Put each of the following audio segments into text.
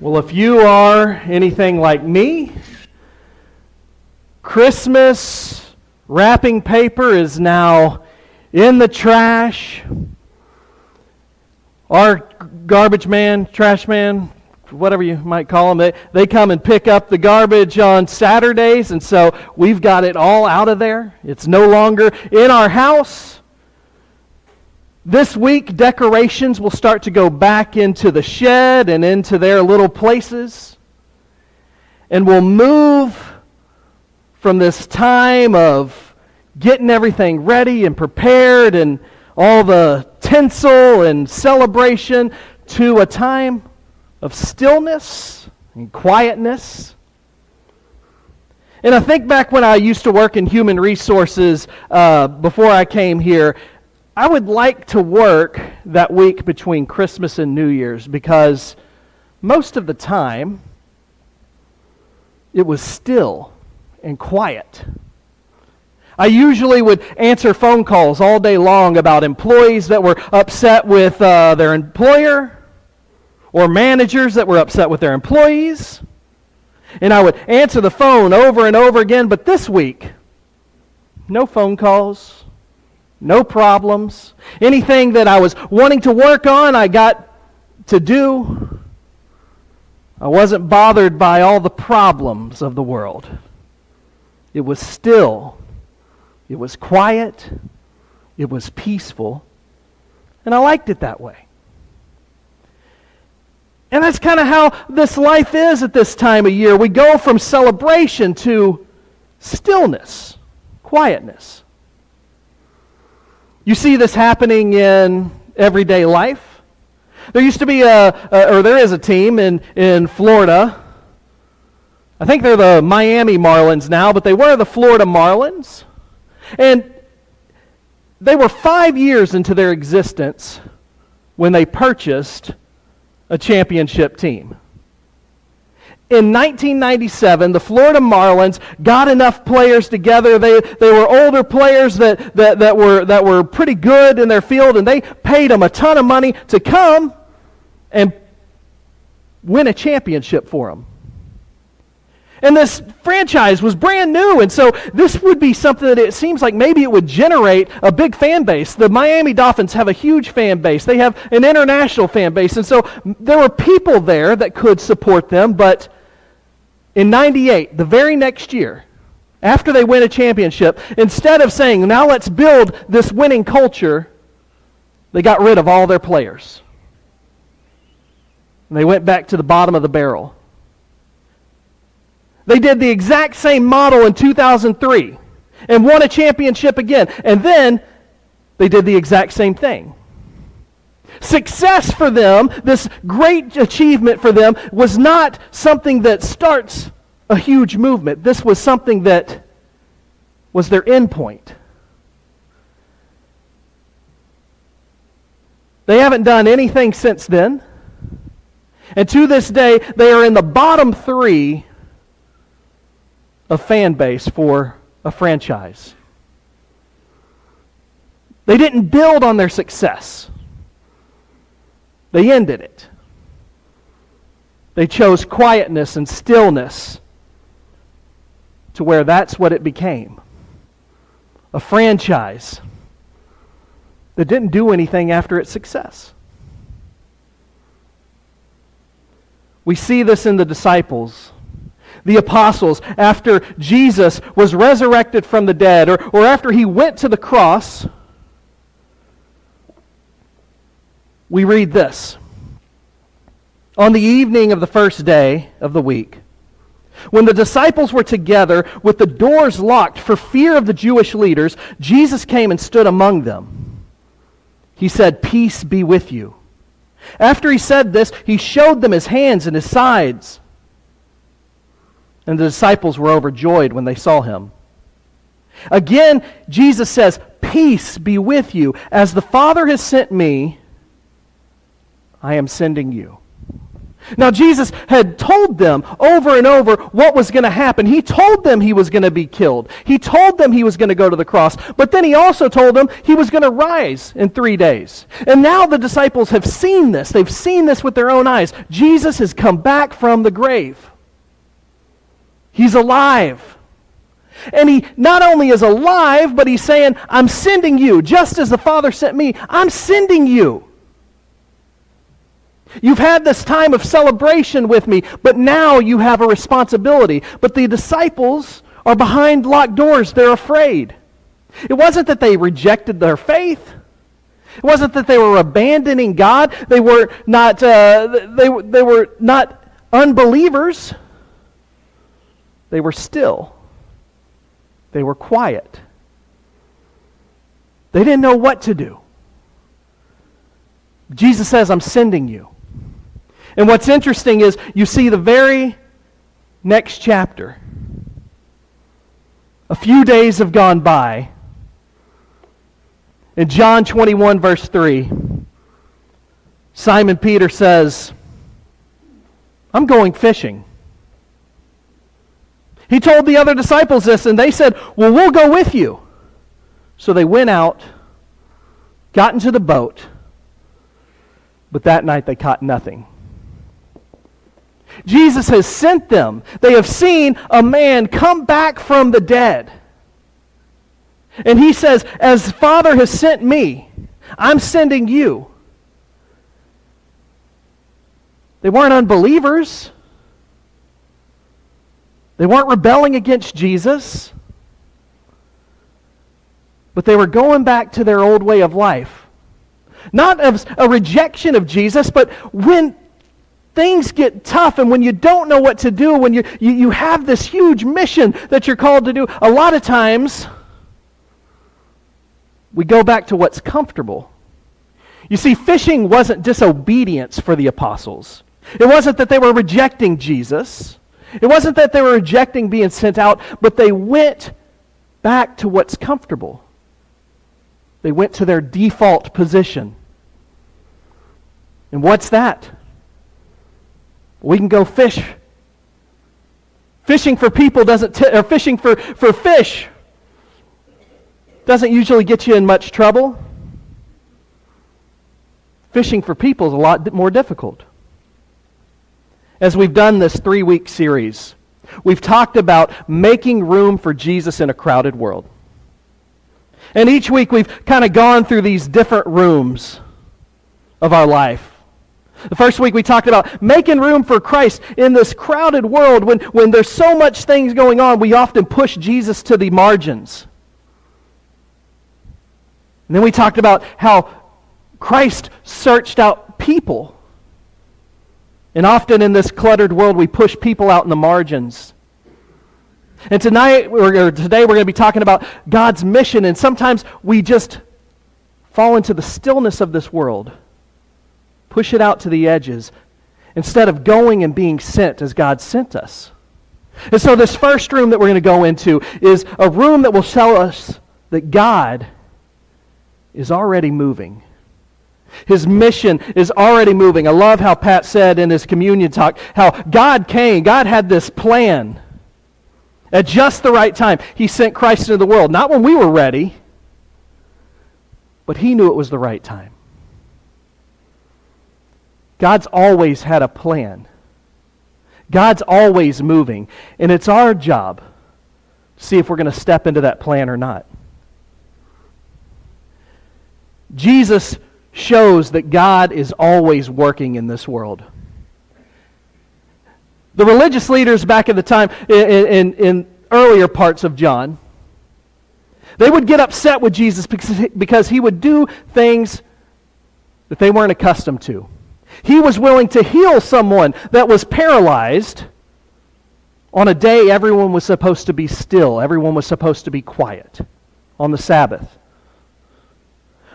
Well, if you are anything like me, Christmas wrapping paper is now in the trash. Our garbage man, trash man, whatever you might call them, they come and pick up the garbage on Saturdays, and so we've got it all out of there. It's no longer in our house. This week, decorations will start to go back into the shed and into their little places. And we'll move from this time of getting everything ready and prepared and all the tinsel and celebration to a time of stillness and quietness. And I think back when I used to work in human resources before I came here, I would like to work that week between Christmas and New Year's because most of the time it was still and quiet. I usually would answer phone calls all day long about employees that were upset with their employer or managers that were upset with their employees. And I would answer the phone over and over again, but this week, no phone calls. No problems. Anything that I was wanting to work on, I got to do. I wasn't bothered by all the problems of the world. It was still. It was quiet. It was peaceful. And I liked it that way. And that's kind of how this life is at this time of year. We go from celebration to stillness, quietness. You see this happening in everyday life. There used to be there is a team in Florida. I think they're the Miami Marlins now, but they were the Florida Marlins. And they were 5 years into their existence when they purchased a championship team. In 1997, the Florida Marlins got enough players together. They were older players that were pretty good in their field, and they paid them a ton of money to come and win a championship for them. And this franchise was brand new, and so this would be something that it seems like maybe it would generate a big fan base. The Miami Dolphins have a huge fan base. They have an international fan base, and so there were people there that could support them, but in 98, the very next year, after they win a championship, instead of saying, now let's build this winning culture, they got rid of all their players. And they went back to the bottom of the barrel. They did the exact same model in 2003 and won a championship again. And then they did the exact same thing. Success for them, this great achievement for them, was not something that starts a huge movement. This was something that was their endpoint. They haven't done anything since then. And to this day, they are in the bottom 3 of fan base for a franchise. They didn't build on their success. They ended it. They chose quietness and stillness to where that's what it became. A franchise that didn't do anything after its success. We see this in the disciples, the apostles, after Jesus was resurrected from the dead, or after he went to the cross. We read this. On the evening of the first day of the week, when the disciples were together with the doors locked for fear of the Jewish leaders, Jesus came and stood among them. He said, "Peace be with you." After he said this, he showed them his hands and his sides. And the disciples were overjoyed when they saw him. Again, Jesus says, "Peace be with you. As the Father has sent me, I am sending you." Now, Jesus had told them over and over what was going to happen. He told them he was going to be killed. He told them he was going to go to the cross. But then he also told them he was going to rise in 3 days. And now the disciples have seen this. They've seen this with their own eyes. Jesus has come back from the grave. He's alive. And he not only is alive, but he's saying, I'm sending you. Just as the Father sent me, I'm sending you. You've had this time of celebration with me, but now you have a responsibility. But the disciples are behind locked doors. They're afraid. It wasn't that they rejected their faith. It wasn't that they were abandoning God. They were not. They were not unbelievers. They were still. They were quiet. They didn't know what to do. Jesus says, I'm sending you. And what's interesting is you see the very next chapter. A few days have gone by. In John 21, verse 3, Simon Peter says, I'm going fishing. He told the other disciples this, and they said, well, we'll go with you. So they went out, got into the boat, but that night they caught nothing. Jesus has sent them. They have seen a man come back from the dead. And he says, as Father has sent me, I'm sending you. They weren't unbelievers. They weren't rebelling against Jesus. But they were going back to their old way of life. Not as a rejection of Jesus, but when things get tough and when you don't know what to do, when you have this huge mission that you're called to do, a lot of times we go back to what's comfortable. You see, fishing wasn't disobedience for the apostles. It wasn't that they were rejecting Jesus. It wasn't that they were rejecting being sent out, but they went back to what's comfortable. They went to their default position. And what's that? We can go fish. Fishing for people or fishing for fish doesn't usually get you in much trouble. Fishing for people is a lot more difficult. As we've done this 3-week series, we've talked about making room for Jesus in a crowded world. And each week we've kind of gone through these different rooms of our life. The first week we talked about making room for Christ in this crowded world. When there's so much things going on, we often push Jesus to the margins. And then we talked about how Christ searched out people. And often in this cluttered world, we push people out in the margins. And today we're going to be talking about God's mission, and sometimes we just fall into the stillness of this world, push it out to the edges, instead of going and being sent as God sent us. And so this first room that we're going to go into is a room that will show us that God is already moving. His mission is already moving. I love how Pat said in his communion talk, how God came, God had this plan. At just the right time, He sent Christ into the world. Not when we were ready, but He knew it was the right time. God's always had a plan. God's always moving. And it's our job to see if we're going to step into that plan or not. Jesus shows that God is always working in this world. The religious leaders back at the time, in earlier parts of John, they would get upset with Jesus because He would do things that they weren't accustomed to. He was willing to heal someone that was paralyzed on a day everyone was supposed to be still. Everyone was supposed to be quiet on the Sabbath.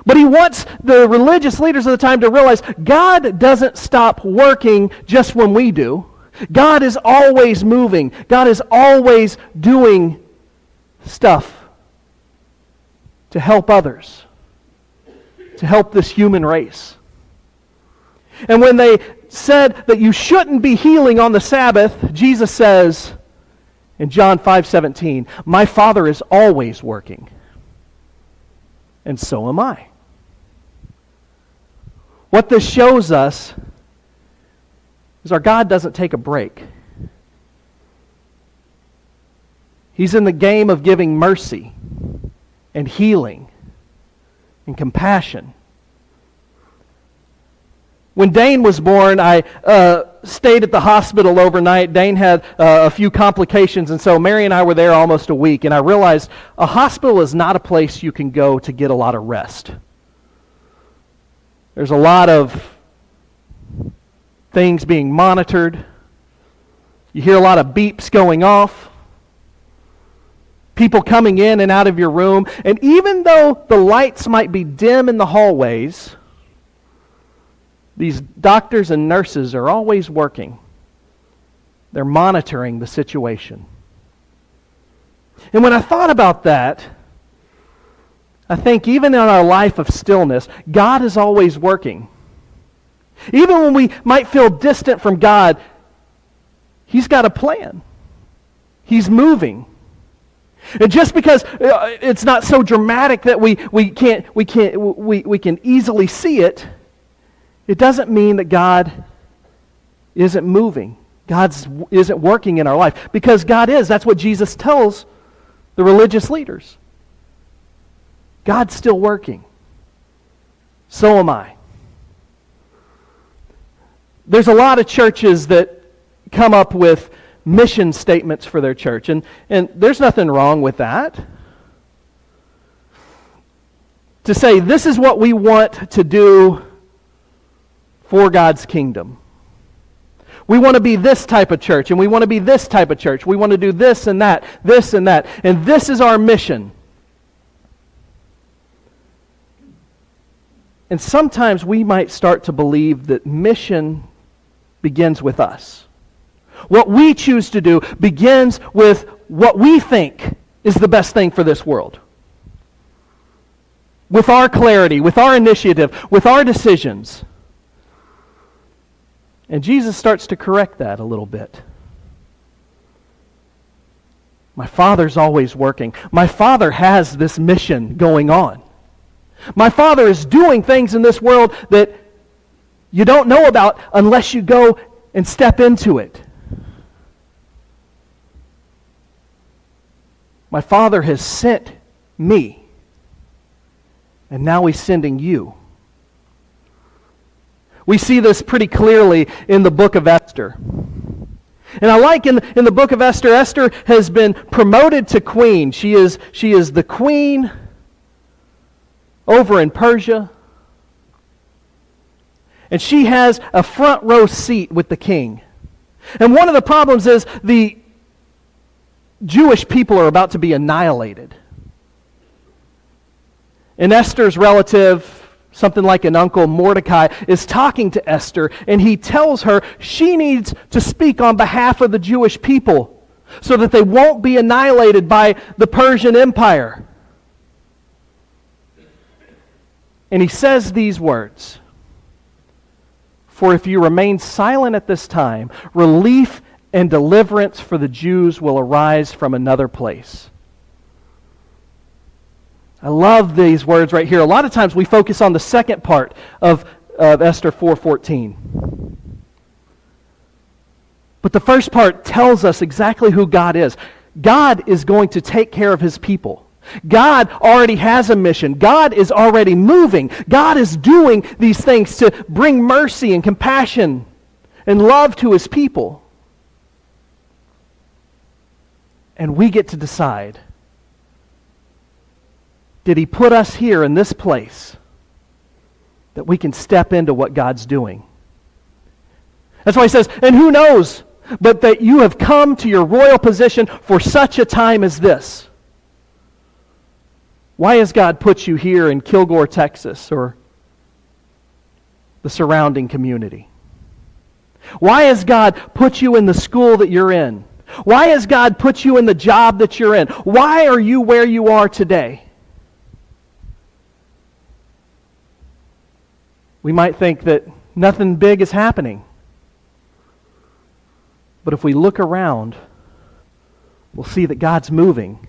But He wants the religious leaders of the time to realize God doesn't stop working just when we do. God is always moving. God is always doing stuff to help others, to help this human race. And when they said that you shouldn't be healing on the Sabbath, Jesus says in John 5:17, "My Father is always working, and so am I." What this shows us is our God doesn't take a break. He's in the game of giving mercy and healing and compassion. When Dane was born, I stayed at the hospital overnight. Dane had a few complications, and so Mary and I were there almost a week, and I realized a hospital is not a place you can go to get a lot of rest. There's a lot of things being monitored. You hear a lot of beeps going off. People coming in and out of your room. And even though the lights might be dim in the hallways, these doctors and nurses are always working. They're monitoring the situation. And when I thought about that, I think even in our life of stillness, God is always working. Even when we might feel distant from God, He's got a plan. He's moving. And just because it's not so dramatic that we can easily see it, it doesn't mean that God isn't moving. God isn't working in our life. Because God is. That's what Jesus tells the religious leaders. God's still working. So am I. There's a lot of churches that come up with mission statements for their church, and there's nothing wrong with that. To say, this is what we want to do for God's kingdom. We want to be this type of church, and we want to be this type of church. We want to do this and that, and this is our mission. And sometimes we might start to believe that mission begins with us. What we choose to do begins with what we think is the best thing for this world. With our clarity, with our initiative, with our decisions. And Jesus starts to correct that a little bit. My Father's always working. My Father has this mission going on. My Father is doing things in this world that you don't know about unless you go and step into it. My Father has sent me, and now He's sending you. We see this pretty clearly in the book of Esther. And I like in the book of Esther, Esther has been promoted to queen. She is the queen over in Persia. And she has a front row seat with the king. And one of the problems is the Jewish people are about to be annihilated. And Esther's relative, something like an uncle, Mordecai, is talking to Esther, and he tells her she needs to speak on behalf of the Jewish people so that they won't be annihilated by the Persian Empire. And he says these words, "For if you remain silent at this time, relief and deliverance for the Jews will arise from another place." I love these words right here. A lot of times we focus on the second part of Esther 4:14. But the first part tells us exactly who God is. God is going to take care of His people. God already has a mission. God is already moving. God is doing these things to bring mercy and compassion and love to His people. And we get to decide, did He put us here in this place that we can step into what God's doing? That's why He says, and who knows, but that you have come to your royal position for such a time as this. Why has God put you here in Kilgore, Texas, or the surrounding community? Why has God put you in the school that you're in? Why has God put you in the job that you're in? Why are you where you are today? We might think that nothing big is happening. But if we look around, we'll see that God's moving.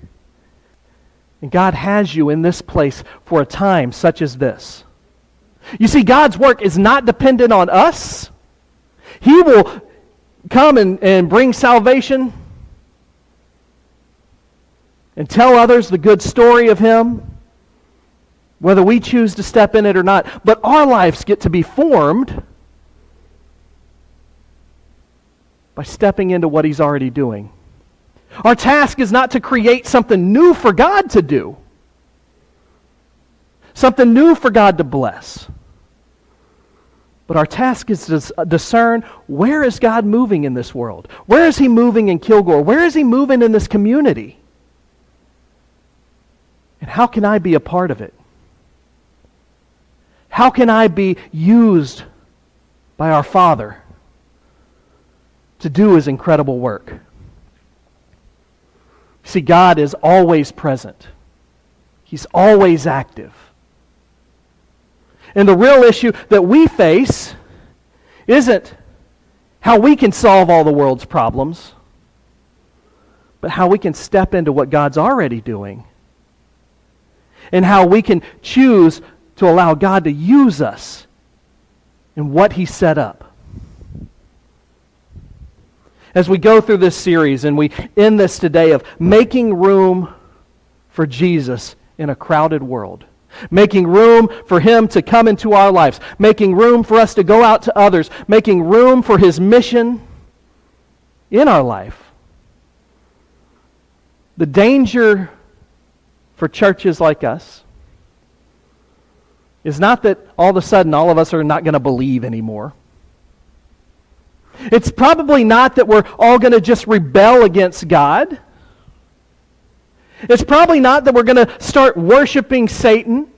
And God has you in this place for a time such as this. You see, God's work is not dependent on us. He will come and bring salvation and tell others the good story of Him, whether we choose to step in it or not. But our lives get to be formed by stepping into what He's already doing. Our task is not to create something new for God to do, something new for God to bless. But our task is to discern, where is God moving in this world? Where is He moving in Kilgore? Where is He moving in this community? And how can I be a part of it? How can I be used by our Father to do His incredible work? See, God is always present. He's always active. And the real issue that we face isn't how we can solve all the world's problems, but how we can step into what God's already doing, and how we can choose to allow God to use us in what He set up. As we go through this series and we end this today of making room for Jesus in a crowded world, making room for Him to come into our lives, making room for us to go out to others, making room for His mission in our life. The danger for churches like us is not that all of a sudden all of us are not going to believe anymore. It's probably not that we're all going to just rebel against God. It's probably not that we're going to start worshiping Satan.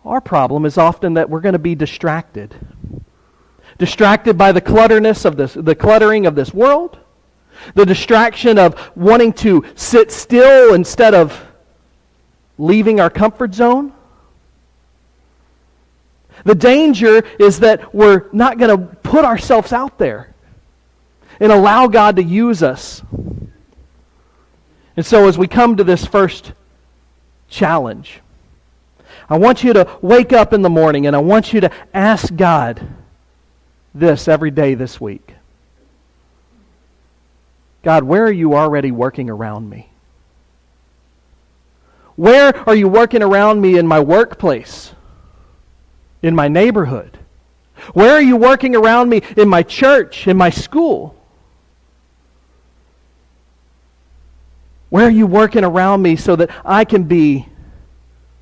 Our problem is often that we're going to be distracted. Distracted by the cluttering of this world, the distraction of wanting to sit still instead of leaving our comfort zone. The danger is that we're not going to put ourselves out there and allow God to use us. And so as we come to this first challenge, I want you to wake up in the morning and I want you to ask God this every day this week. God, where are you already working around me? Where are you working around me in my workplace? In my neighborhood? Where are you working around me in my church, in my school? Where are you working around me so that I can be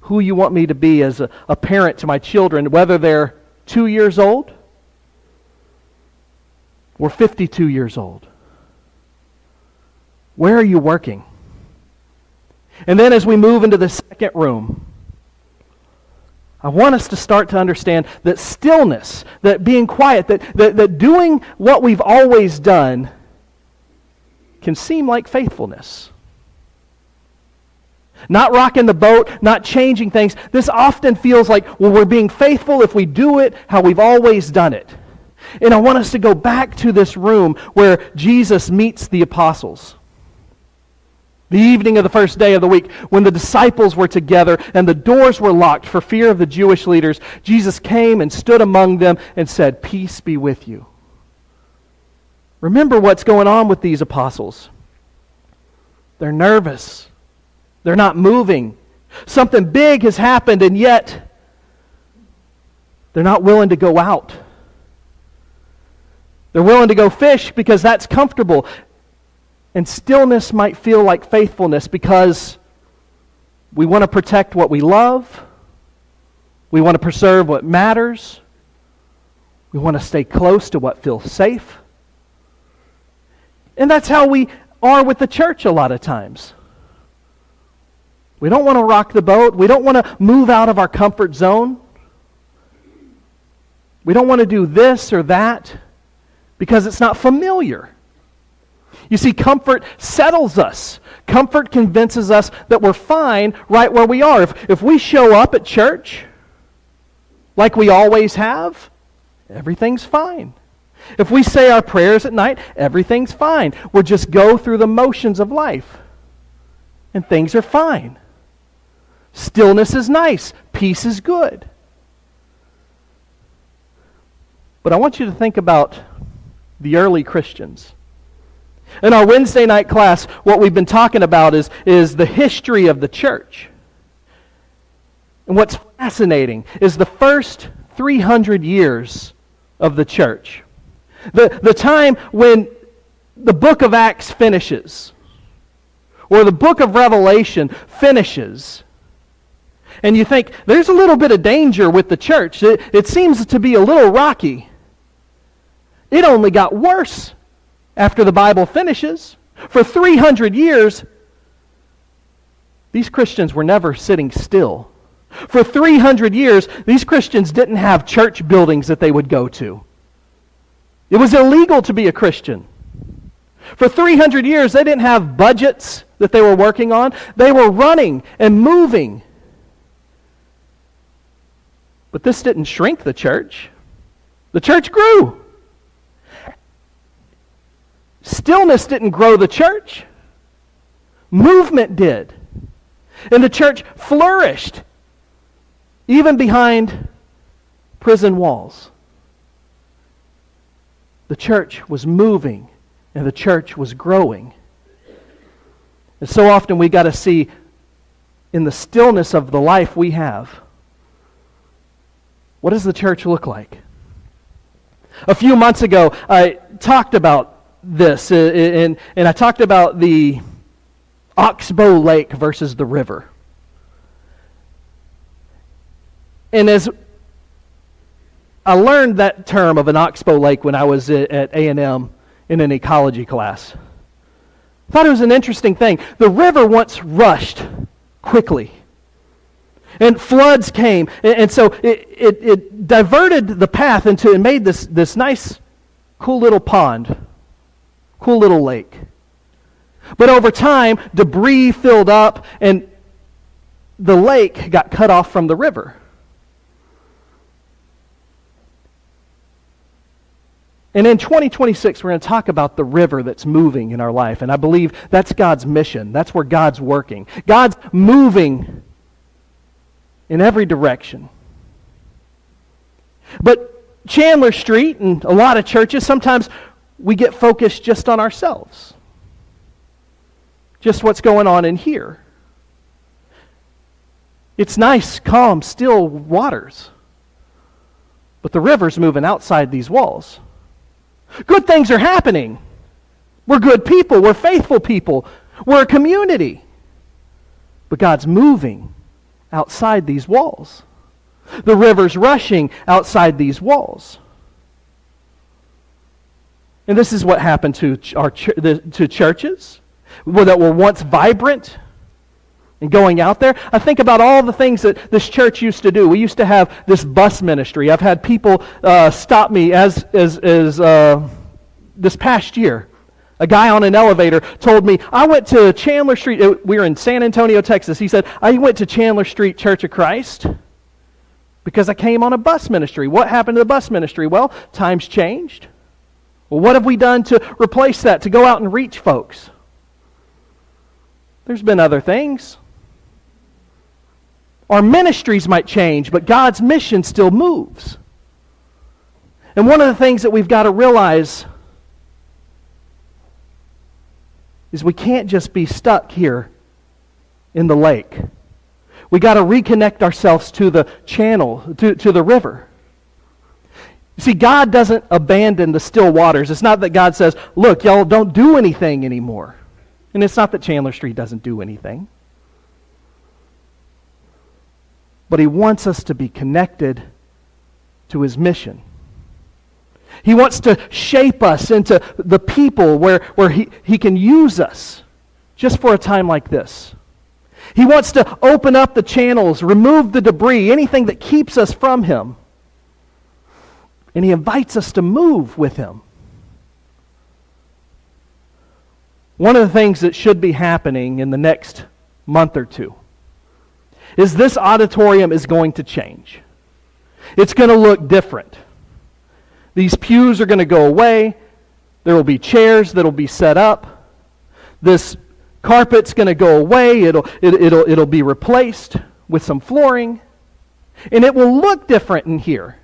who you want me to be as a parent to my children, whether they're 2 years old or 52 years old? Where are you working? And then as we move into the second room, I want us to start to understand that stillness, that being quiet, that doing what we've always done can seem like faithfulness. Not rocking the boat, not changing things. This often feels like, well, we're being faithful if we do it how we've always done it. And I want us to go back to this room where Jesus meets the apostles. The evening of the first day of the week, when the disciples were together and the doors were locked for fear of the Jewish leaders, Jesus came and stood among them and said, "Peace be with you." Remember what's going on with these apostles. They're nervous. They're not moving. Something big has happened, and yet they're not willing to go out. They're willing to go fish because that's comfortable. And stillness might feel like faithfulness because we want to protect what we love. We want to preserve what matters. We want to stay close to what feels safe. And that's how we are with the church a lot of times. We don't want to rock the boat. We don't want to move out of our comfort zone. We don't want to do this or that because it's not familiar. You see, comfort settles us. Comfort convinces us that we're fine right where we are. If we show up at church like we always have, everything's fine. If we say our prayers at night, everything's fine. We'll just go through the motions of life, and things are fine. Stillness is nice. Peace is good. But I want you to think about the early Christians. In our Wednesday night class, what we've been talking about is the history of the church. And what's fascinating is the first 300 years of the church. The time when the book of Acts finishes, or the book of Revelation finishes, and you think, there's a little bit of danger with the church. It seems to be a little rocky. It only got worse after the Bible finishes. For 300 years, these Christians were never sitting still. For 300 years, these Christians didn't have church buildings that they would go to. It was illegal to be a Christian. For 300 years, they didn't have budgets that they were working on. They were running and moving. But this didn't shrink the church. The church grew. Stillness didn't grow the church. Movement did. And the church flourished, even behind prison walls. The church was moving, and the church was growing. And so often we got to see in the stillness of the life we have, what does the church look like? A few months ago, I talked about this, and I talked about the Oxbow Lake versus the river. And as I learned that term of an Oxbow Lake when I was at A&M in an ecology class, I thought it was an interesting thing. The river once rushed quickly, and floods came, and so it diverted the path and made this nice, cool little pond, cool little lake. But over time, debris filled up, and the lake got cut off from the river. And in 2026, we're going to talk about the river that's moving in our life. And I believe that's God's mission. That's where God's working. God's moving in every direction. But Chandler Street and a lot of churches, sometimes we get focused just on ourselves. Just what's going on in here. It's nice, calm, still waters. But the river's moving outside these walls. Good things are happening. We're good people. We're faithful people. We're a community. But God's moving outside these walls. The river's rushing outside these walls. And this is what happened to to churches that were once vibrant and going out there. I think about all the things that this church used to do. We used to have this bus ministry. I've had people stop me as this past year. A guy on an elevator told me, I went to Chandler Street. We were in San Antonio, Texas. He said, I went to Chandler Street Church of Christ because I came on a bus ministry. What happened to the bus ministry? Well, times changed. Well, what have we done to replace that, to go out and reach folks? There's been other things. Our ministries might change, but God's mission still moves. And one of the things that we've got to realize is we can't just be stuck here in the lake. We got to reconnect ourselves to the channel, to the river. You see, God doesn't abandon the still waters. It's not that God says, look, y'all don't do anything anymore. And it's not that Chandler Street doesn't do anything. But He wants us to be connected to His mission. He wants to shape us into the people where he can use us just for a time like this. He wants to open up the channels, remove the debris, anything that keeps us from Him. And He invites us to move with Him. One of the things that should be happening in the next month or two is this auditorium is going to change. It's going to look different. These pews are going to go away. There will be chairs that will be set up. This carpet's going to go away. It'll be replaced with some flooring. And it will look different in here.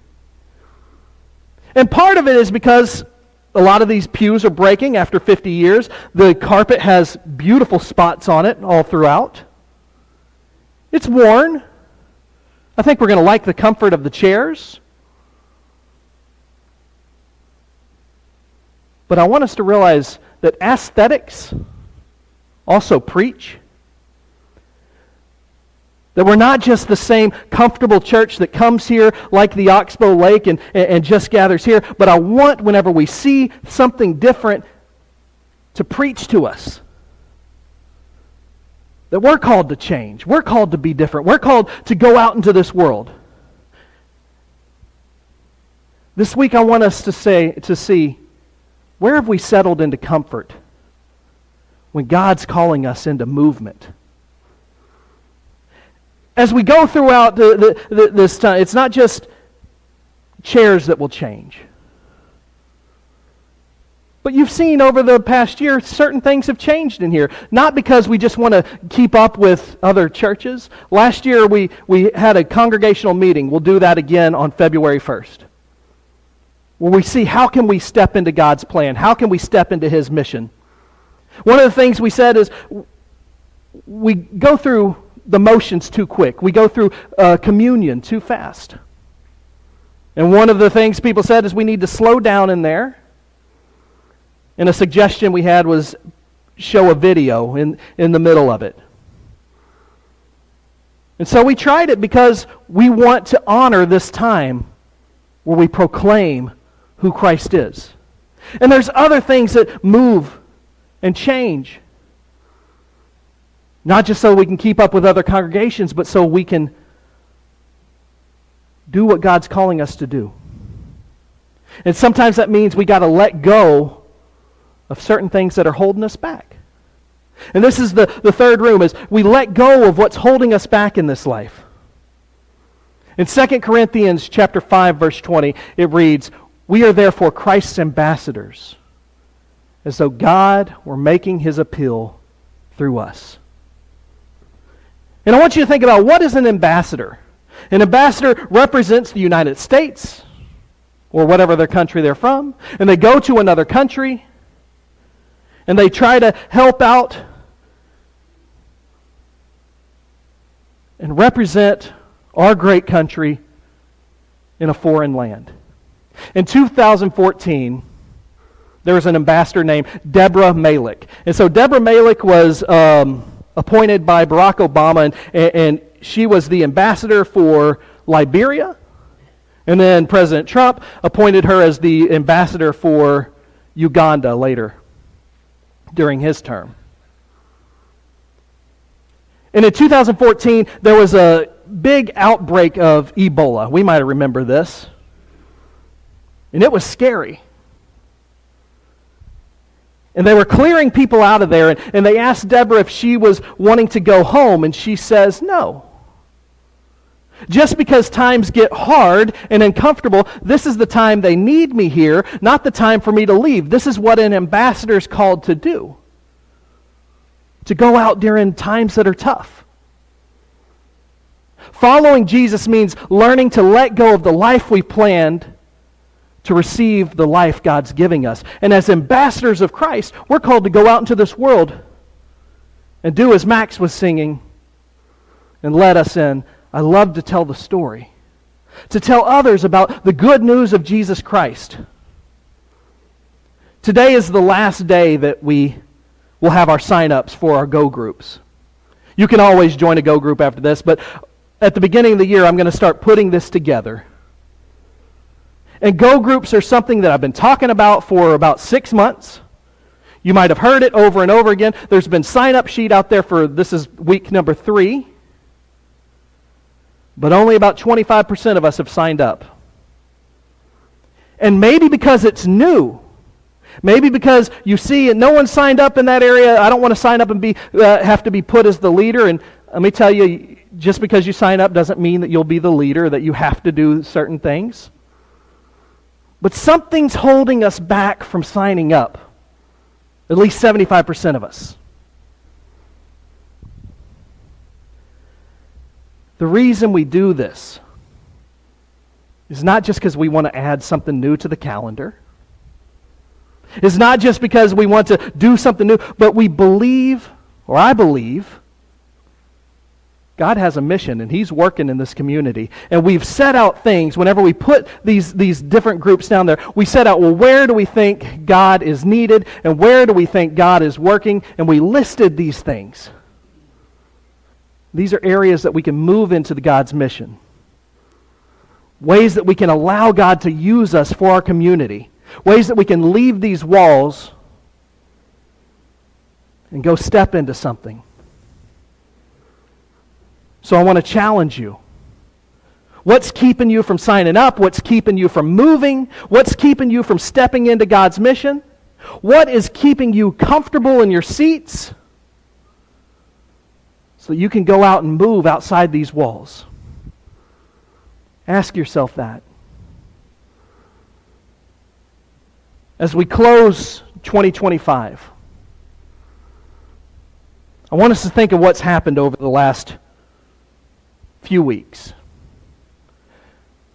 And part of it is because a lot of these pews are breaking after 50 years. The carpet has beautiful spots on it all throughout. It's worn. I think we're going to like the comfort of the chairs. But I want us to realize that aesthetics also preach. That we're not just the same comfortable church that comes here like the Oxbow Lake and just gathers here, but I want, whenever we see something different, to preach to us. That we're called to change. We're called to be different. We're called to go out into this world. This week I want us to see, where have we settled into comfort when God's calling us into movement? As we go throughout this time, it's not just chairs that will change. But you've seen over the past year, certain things have changed in here. Not because we just want to keep up with other churches. Last year we had a congregational meeting. We'll do that again on February 1st. Where we see how can we step into God's plan? How can we step into His mission? One of the things we said is we go through the motions too quick. We go through communion too fast. And one of the things people said is we need to slow down in there. And a suggestion we had was show a video in the middle of it. And so we tried it because we want to honor this time where we proclaim who Christ is. And there's other things that move and change. Not just so we can keep up with other congregations, but so we can do what God's calling us to do. And sometimes that means we got to let go of certain things that are holding us back. And this is the third room, is we let go of what's holding us back in this life. In 2 Corinthians chapter 5, verse 20, it reads, "We are therefore Christ's ambassadors, as though God were making His appeal through us." And I want you to think about, what is an ambassador? An ambassador represents the United States, or whatever their country they're from, and they go to another country, and they try to help out and represent our great country in a foreign land. In 2014, there was an ambassador named Deborah Malik. And so Deborah Malik was appointed by Barack Obama, and she was the ambassador for Liberia. And then President Trump appointed her as the ambassador for Uganda later during his term. And in 2014, there was a big outbreak of Ebola. We might remember this. And it was scary. And they were clearing people out of there, and they asked Deborah if she was wanting to go home, and she says no. Just because times get hard and uncomfortable, this is the time they need me here, not the time for me to leave. This is what an ambassador is called to do. To go out during times that are tough. Following Jesus means learning to let go of the life we planned to receive the life God's giving us. And as ambassadors of Christ, we're called to go out into this world and do as Max was singing and led us in. I love to tell the story. To tell others about the good news of Jesus Christ. Today is the last day that we will have our sign-ups for our Go groups. You can always join a Go group after this, but at the beginning of the year, I'm going to start putting this together. And Go groups are something that I've been talking about for about 6 months. You might have heard it over and over again. There's been sign-up sheet out there for, this is week number 3. But only about 25% of us have signed up. And maybe because it's new. Maybe because you see no one signed up in that area. I don't want to sign up and have to be put as the leader. And let me tell you, just because you sign up doesn't mean that you'll be the leader, that you have to do certain things. But something's holding us back from signing up. At least 75% of us. The reason we do this is not just because we want to add something new to the calendar. It's not just because we want to do something new, but we believe, or I believe, God has a mission and He's working in this community. And we've set out things, whenever we put these different groups down there, we set out, well, where do we think God is needed and where do we think God is working? And we listed these things. These are areas that we can move into God's mission. Ways that we can allow God to use us for our community. Ways that we can leave these walls and go step into something. So I want to challenge you. What's keeping you from signing up? What's keeping you from moving? What's keeping you from stepping into God's mission? What is keeping you comfortable in your seats so that you can go out and move outside these walls? Ask yourself that. As we close 2025, I want us to think of what's happened over the last few weeks.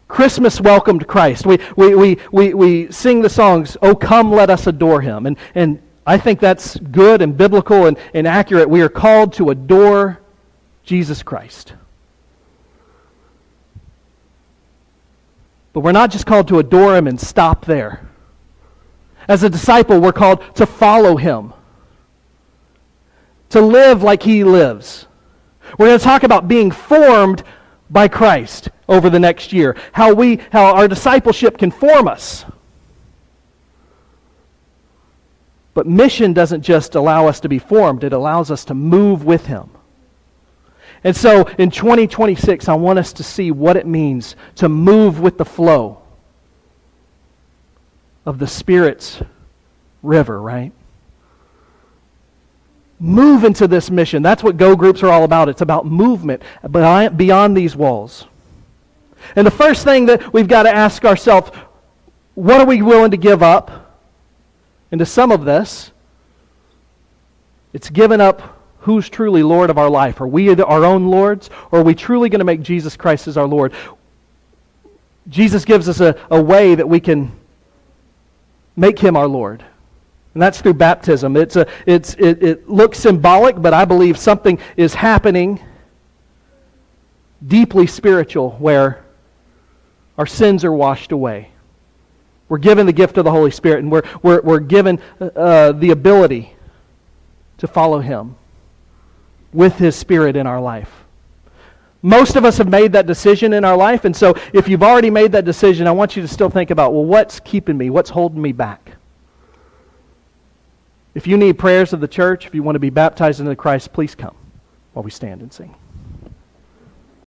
Christmas welcomed Christ. We sing the songs, "Oh come, let us adore Him." And I think that's good and biblical and accurate. We are called to adore Jesus Christ. But we're not just called to adore Him and stop there. As a disciple, we're called to follow Him. To live like He lives. We're going to talk about being formed by Christ over the next year. How our discipleship can form us. But mission doesn't just allow us to be formed, it allows us to move with Him. And so in 2026, I want us to see what it means to move with the flow of the Spirit's river, right? Move into this mission. That's what Go Groups are all about. It's about movement beyond these walls. And the first thing that we've got to ask ourselves, what are we willing to give up? And to some of this, it's giving up who's truly Lord of our life. Are we our own lords, or are we truly going to make Jesus Christ as our Lord? Jesus gives us a way that we can make Him our Lord. And that's through baptism. It looks symbolic, but I believe something is happening deeply spiritual where our sins are washed away. We're given the gift of the Holy Spirit, and we're given the ability to follow Him with His Spirit in our life. Most of us have made that decision in our life, and so if you've already made that decision, I want you to still think about, well, what's keeping me? What's holding me back? If you need prayers of the church, if you want to be baptized into Christ, please come while we stand and sing.